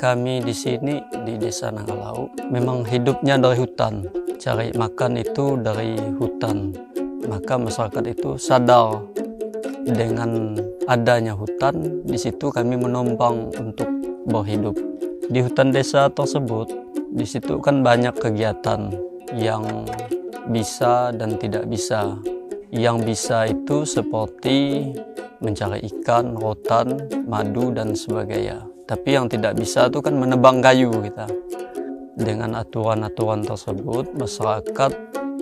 Kami di sini di Desa Nangalau memang hidupnya dari hutan, cari makan itu dari hutan. Maka masyarakat itu sadar dengan adanya hutan, di situ kami menumpang untuk berhidup. Di hutan desa tersebut, di situ kan banyak kegiatan yang bisa dan tidak bisa. Yang bisa itu seperti mencari ikan, rotan, madu, dan sebagainya. Tapi yang tidak bisa itu kan menebang kayu kita. Dengan aturan-aturan tersebut, masyarakat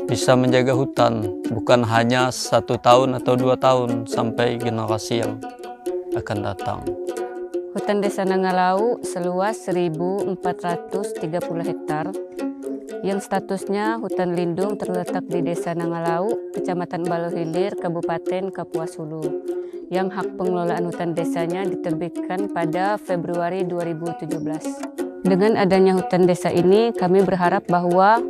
bisa menjaga hutan. Bukan hanya 1 tahun atau 2 tahun sampai generasi yang akan datang. Hutan Desa Nangalau seluas 1.430 hektar yang statusnya hutan lindung terletak di Desa Nangalau, Kecamatan Balohilir, Kabupaten Kapuas Hulu, yang hak pengelolaan hutan desanya diterbitkan pada Februari 2017. Dengan adanya hutan desa ini, kami berharap bahwa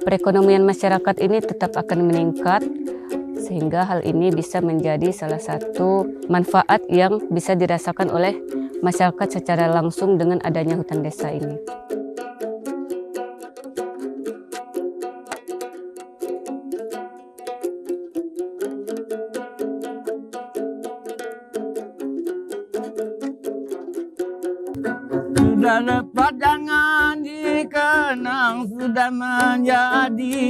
perekonomian masyarakat ini tetap akan meningkat, sehingga hal ini bisa menjadi salah satu manfaat yang bisa dirasakan oleh masyarakat secara langsung dengan adanya hutan desa ini. Sudah lepas jangan dikenang, sudah menjadi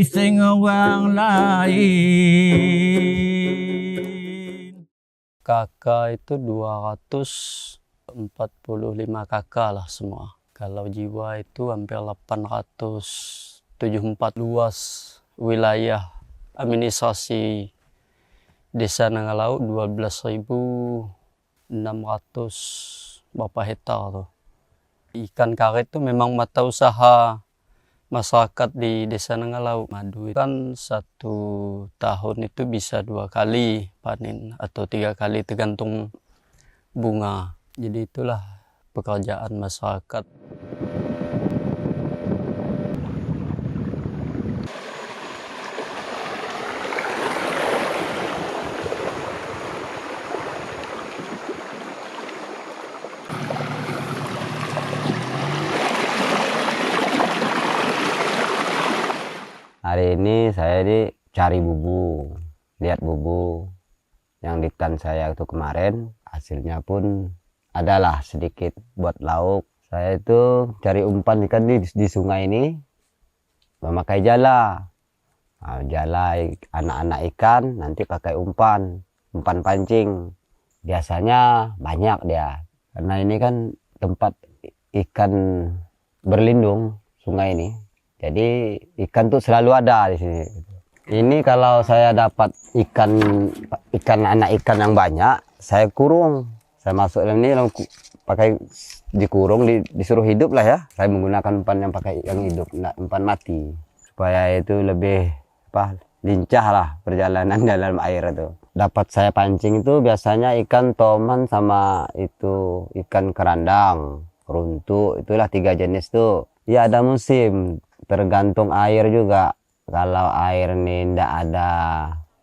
sing orang lain. Kakak itu 245 kakak lah semua. Kalau jiwa itu hampir 874. Luas wilayah administrasi Desa Nangalau 12.600 berapa hektar tuh. Ikan karet itu memang mata usaha masyarakat di Desa Nangalau. Madu kan 1 tahun itu bisa 2 kali panen atau 3 kali tergantung bunga. Jadi itulah pekerjaan masyarakat. Hari ini saya cari bubu, lihat bubu yang di tan saya itu kemarin, hasilnya pun adalah sedikit buat lauk. Saya itu cari umpan ikan di sungai ini, memakai jala. Nah, jala anak-anak ikan nanti pakai umpan pancing. Biasanya banyak dia, karena ini kan tempat ikan berlindung sungai ini. Jadi ikan tuh selalu ada di sini. Ini kalau saya dapat anak ikan yang banyak, saya kurung. Saya masuk dalam ini lalu pakai dikurung, disuruh hidup lah ya. Saya menggunakan umpan yang hidup, umpan mati, supaya itu lebih lincah lah perjalanan dalam air itu. Dapat saya pancing itu biasanya ikan toman sama itu ikan kerandang, runtuk, itulah 3 jenis tuh. Ya ada musim. Tergantung air juga. Kalau air ini tidak ada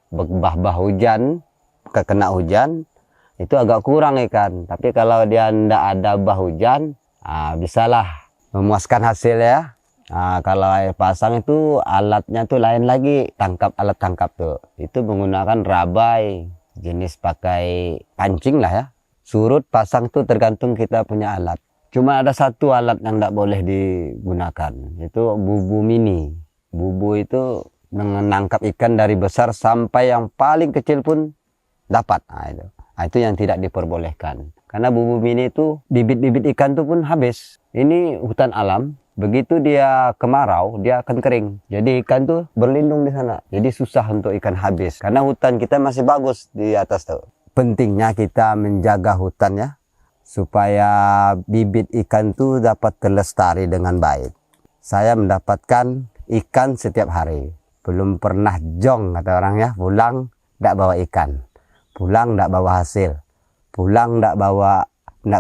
bah hujan, kena hujan, itu agak kurang ikan. Tapi kalau dia tidak ada bah hujan, bisalah memuaskan hasil ya. Kalau air pasang itu alatnya tuh lain lagi, alat tangkap tuh. Itu menggunakan rabai, jenis pakai pancing lah ya. Surut pasang tuh tergantung kita punya alat. Cuma ada satu alat yang tidak boleh digunakan, itu bubu mini. Bubu itu menangkap ikan dari besar sampai yang paling kecil pun dapat. Itu yang tidak diperbolehkan. Karena bubu mini itu bibit-bibit ikan itu pun habis. Ini hutan alam, begitu dia kemarau, dia akan kering. Jadi ikan tuh berlindung di sana. Jadi susah untuk ikan habis. Karena hutan kita masih bagus di atas tuh. Pentingnya kita menjaga hutan ya, supaya bibit ikan itu dapat terlestari dengan baik. Saya mendapatkan ikan setiap hari. Belum pernah jong kata orang ya, pulang tidak bawa ikan. Pulang tidak bawa hasil. Pulang tidak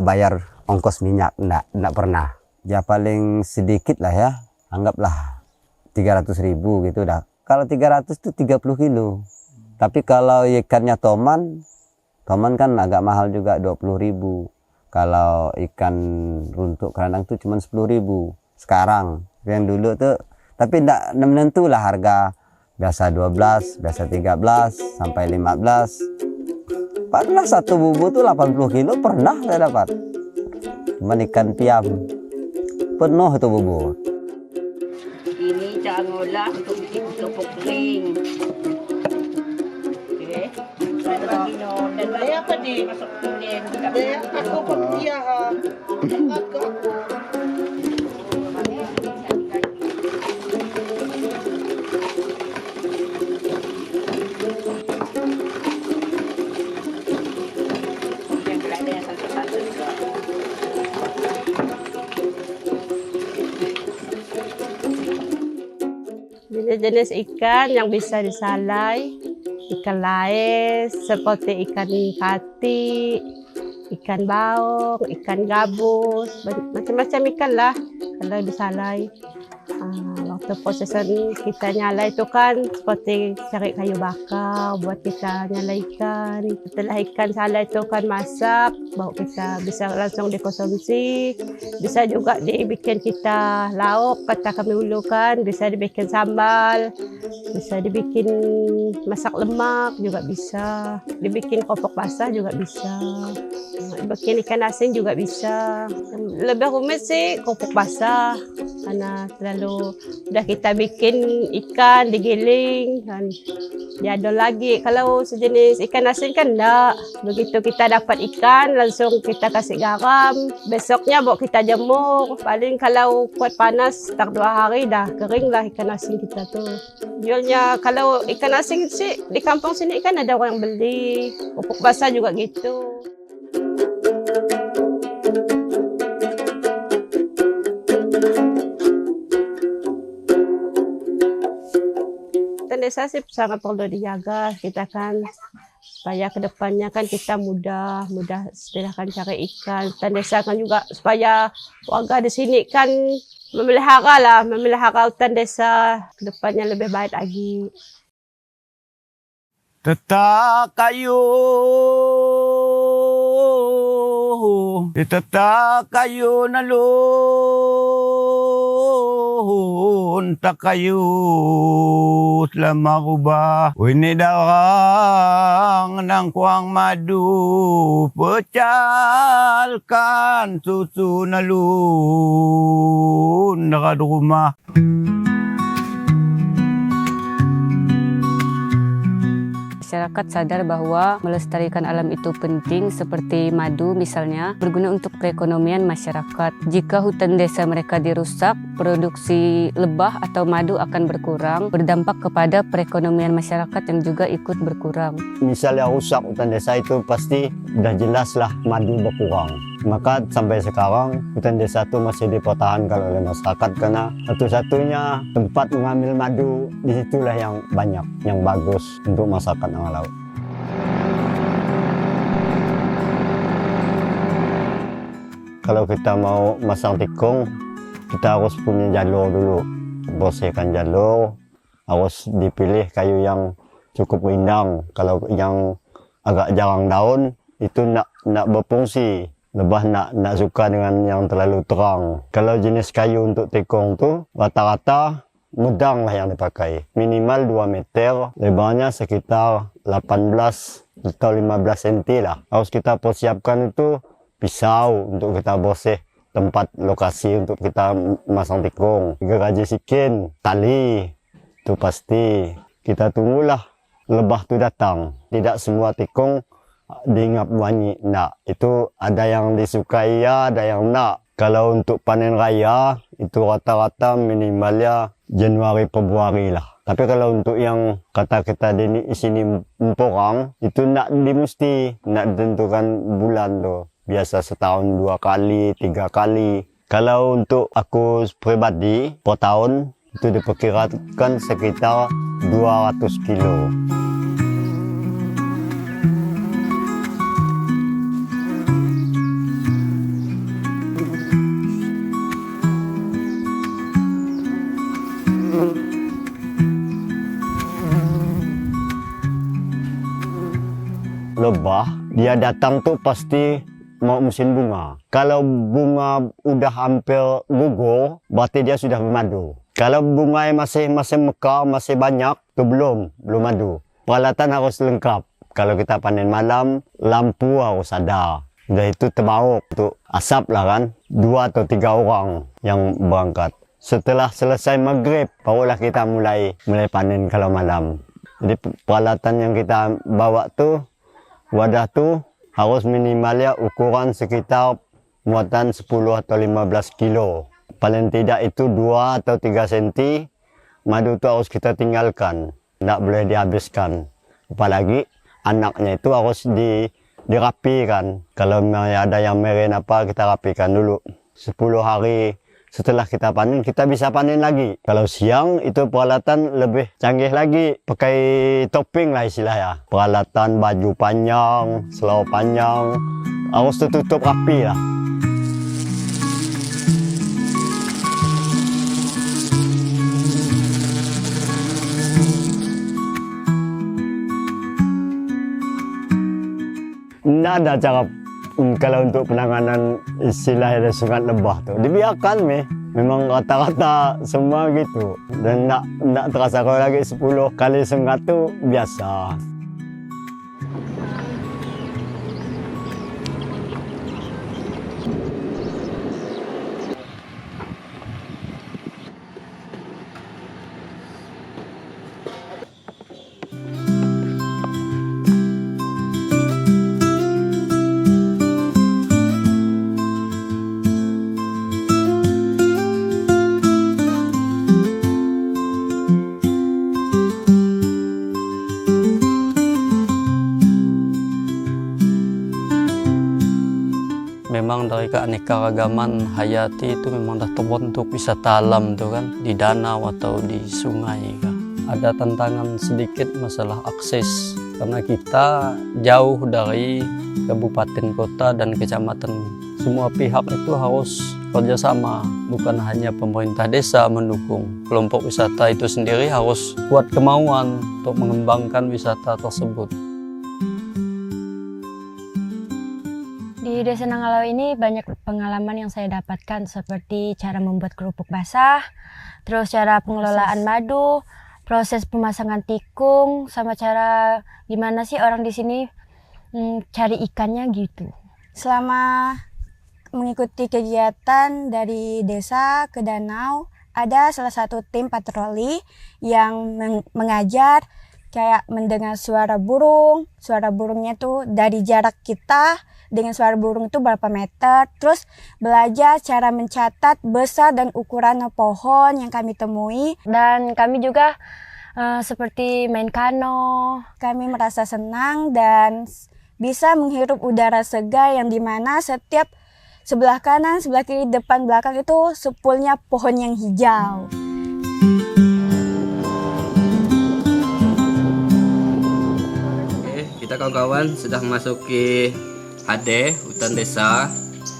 bayar ongkos minyak, tidak pernah. Ya paling sedikit lah ya, anggaplah 300.000 gitu udah Kalau 300 itu 30 kilo. Tapi kalau ikannya toman kan agak mahal juga 20.000. Kalau ikan runtuk kerandang itu cuma 10.000 sekarang. Yang dulu tuh, tapi enggak menentu lah harga. Biasa 12, biasa 13, sampai 15. Pernah satu bubu tuh 80 kilo pernah saya dapat. Cuman ikan piam. Penuh itu bubu. Ini cara ngolah untuk bikin kerupuk kering. Okey. Saya bagi nom dan saya apa di masuk kuning. Saya aku pun dia. Aku. Yang kelada yang satu-satu juga. Jenis ikan yang bisa disalai, ikan laes seperti ikan kati, ikan baung, ikan gabus, macam-macam ikan lah kalau disalai. Waktu prosesan kita nyala itu kan seperti cari kayu bakar buat kita nyala ikan. Setelah ikan salai itu kan masak, baru kita bisa langsung dikonsumsi. Bisa juga dibikin kita lauk, kata kami dulu kan, bisa dibikin sambal, bisa dibikin masak lemak juga bisa, dibikin kerupuk basah juga bisa, bikin ikan asin juga bisa. Lebih rumit sih kerupuk basah karena terlalu udah kita bikin ikan digiling kan jadul lagi. Kalau sejenis ikan asin kan enggak, begitu kita dapat ikan langsung kita kasih garam, besoknya bawa kita jemur, paling kalau kuat panas tak 2 hari dah kering lah ikan asin kita tuh. Jualnya kalau ikan asin sih di kampung sini kan ada orang yang beli, kerupuk basah juga gitu. Desa sih sangat perlu dijaga kita kan supaya kedepannya kan kita mudah istilahkan cari ikan. Dan desa kan juga supaya warga di sini kan memelihara hutan desa kedepannya lebih baik lagi. Tetak kayu nalun tak kayu selama rubah. Ini darang nang kuang madu, pecalkan susu nalun dekat rumah. Masyarakat sadar bahwa melestarikan alam itu penting, seperti madu misalnya, berguna untuk perekonomian masyarakat. Jika hutan desa mereka dirusak, produksi lebah atau madu akan berkurang, berdampak kepada perekonomian masyarakat yang juga ikut berkurang. Misalnya rusak hutan desa itu pasti udah jelaslah madu berkurang. Maka sampai sekarang hutan desa itu masih dipertahankan oleh masyarakat karena satu-satunya tempat mengambil madu disitulah yang banyak, yang bagus untuk masyarakat Nangalaut. Kalau kita mau masang tikung, kita harus punya jalur dulu. Bersihkan jalur, harus dipilih kayu yang cukup rindang. Kalau yang agak jarang daun, itu nak berfungsi. Lebah nak suka dengan yang terlalu terang. Kalau jenis kayu untuk tikung tu rata-rata mudang lah yang dipakai. Minimal 2 meter, lebarnya sekitar 18 atau 15 cm lah. Harus kita persiapkan itu pisau untuk kita bersih tempat lokasi untuk kita masang tikung. Geraji sikin, tali, itu pasti. Kita tunggulah lebah tu datang. Tidak semua tikung diingat bunyi, nak. Itu ada yang disukai ya, ada yang nak. Kalau untuk panen raya, itu rata-rata minimalnya Januari Februari lah. Tapi kalau untuk yang kata kita di sini emporang, itu nak dimesti, nak ditentukan bulan tu. Biasa setahun 2 kali, 3 kali. Kalau untuk aku pribadi, per tahun itu diperkirakan sekitar 200 kilo. lebah, dia datang tuh pasti mau musim bunga. Kalau bunga udah hampir gugur, berarti dia sudah bermadu. Kalau bunga masih mekar, masih banyak, tuh belum madu. Peralatan harus lengkap. Kalau kita panen malam, lampu harus ada. Udah itu terbauk, tuh asap lah kan. 2 atau 3 orang yang berangkat. Setelah selesai maghrib, barulah kita mulai panen kalau malam. Jadi peralatan yang kita bawa tuh, wadah tuh harus minimalnya ukuran sekitar muatan 10 atau 15 kilo. Paling tidak itu 2 atau 3 cm, madu tuh harus kita tinggalkan, tidak boleh dihabiskan. Apalagi anaknya itu harus dirapikan. Kalau ada yang meren apa, kita rapikan dulu. 10 hari setelah kita panen, kita bisa panen lagi. Kalau siang itu peralatan lebih canggih lagi, pakai topping lah istilahnya. Peralatan baju panjang, selau panjang, harus tertutup rapi lah. Tidak ada cara kalau untuk penanganan istilah ada sungat lebah tuh dibiarkan memang rata-rata semua gitu, dan nak terasa kalau lagi 10 kali sungat tuh biasa. Memang dari keanekaragaman hayati itu memang dah terbentuk wisata alam tuh kan, di danau atau di sungai kan. Ada tantangan sedikit masalah akses karena kita jauh dari kabupaten kota dan kecamatan. Semua pihak itu harus kerjasama, bukan hanya pemerintah desa mendukung. Kelompok wisata itu sendiri harus kuat kemauan untuk mengembangkan wisata tersebut. Di Desa Nangalau ini banyak pengalaman yang saya dapatkan, seperti cara membuat kerupuk basah, terus cara pengelolaan madu, proses pemasangan tikung, sama cara gimana sih orang di sini cari ikannya gitu. Selama mengikuti kegiatan dari desa ke danau, ada salah satu tim patroli yang mengajar kayak mendengar suara burung. Suara burungnya tuh dari jarak kita dengan suara burung itu berapa meter. Terus belajar cara mencatat besar dan ukuran pohon yang kami temui. Dan kami juga seperti main kano. Kami merasa senang dan bisa menghirup udara segar yang dimana setiap sebelah kanan, sebelah kiri, depan, belakang itu sepulnya pohon yang hijau. Kita kawan-kawan sudah memasuki HD hutan desa.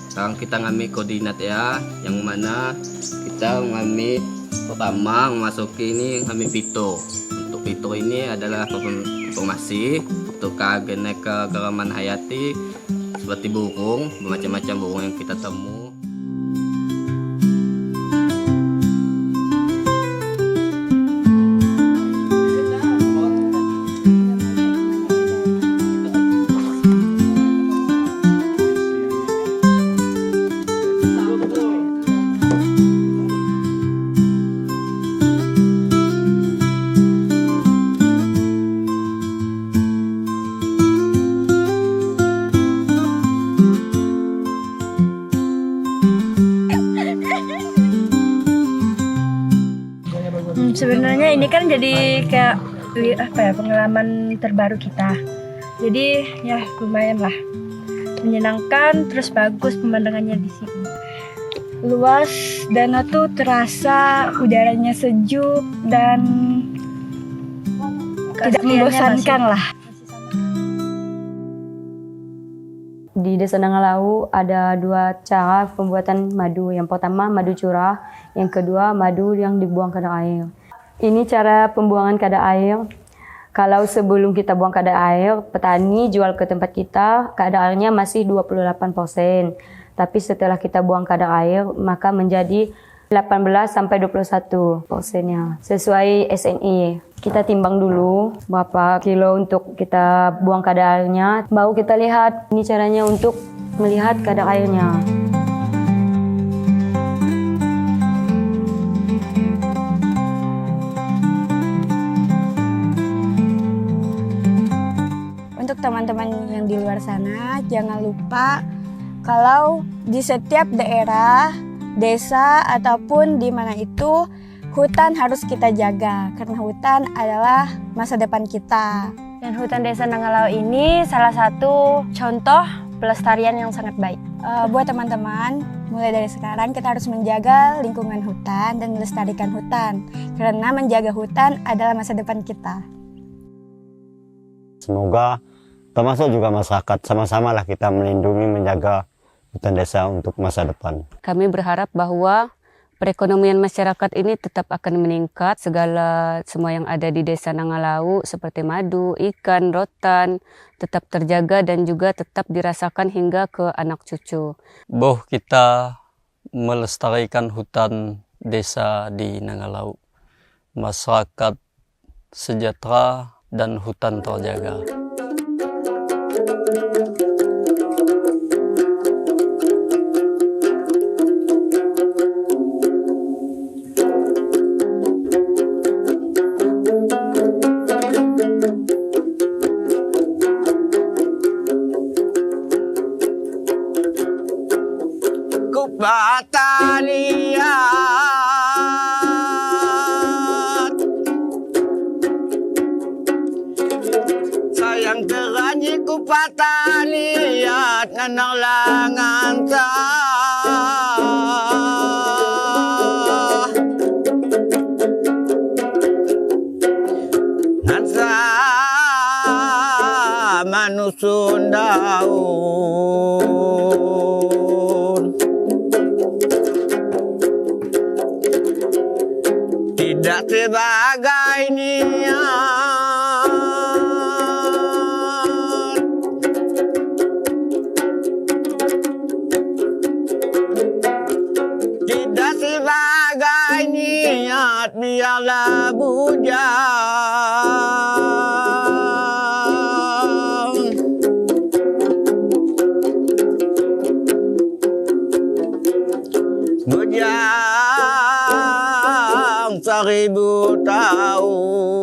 Sekarang kita ngambil koordinat ya, yang mana kita ngambil pertama memasuki ini ngambil pito. Untuk pito ini adalah informasi untuk keanekaragaman hayati seperti burung, bermacam-macam burung yang kita temui. Sebenarnya ini kan jadi kayak pengalaman terbaru kita. Jadi ya lumayan lah, menyenangkan, terus bagus pemandangannya di sini. Luas danau tuh terasa udaranya sejuk dan tidak membosankan lah. Di Desa Nangalau ada 2 cara pembuatan madu. Yang pertama madu curah, yang kedua madu yang dibuang ke air. Ini cara pembuangan ke air. Kalau sebelum kita buang kadar air, petani jual ke tempat kita, kadar airnya masih 28%. Tapi setelah kita buang kadar air, maka menjadi 18-21%-nya. Sesuai SNI. Kita timbang dulu berapa kilo untuk kita buang kadar airnya. Baru kita lihat, ini caranya untuk melihat kadar airnya. Untuk teman-teman yang di luar sana, jangan lupa kalau di setiap daerah, desa, ataupun di mana itu, hutan harus kita jaga. Karena hutan adalah masa depan kita. Dan hutan desa Nangalau ini salah satu contoh pelestarian yang sangat baik. Buat teman-teman, mulai dari sekarang kita harus menjaga lingkungan hutan dan melestarikan hutan. Karena menjaga hutan adalah masa depan kita. Semoga termasuk juga masyarakat sama-sama lah kita melindungi, menjaga hutan desa untuk masa depan. Kami berharap bahwa perekonomian masyarakat ini tetap akan meningkat. Semua yang ada di desa Nangalau seperti madu, ikan, rotan tetap terjaga dan juga tetap dirasakan hingga ke anak cucu. Boh kita melestarikan hutan desa di Nangalau. Masyarakat sejahtera dan hutan terjaga. Bataliat sayang teranyi ku pataliat nganang langan ta nansa manusun daun tidak sebagai niat tidak sebagai niat biarlah bujang bujang 1000 tahun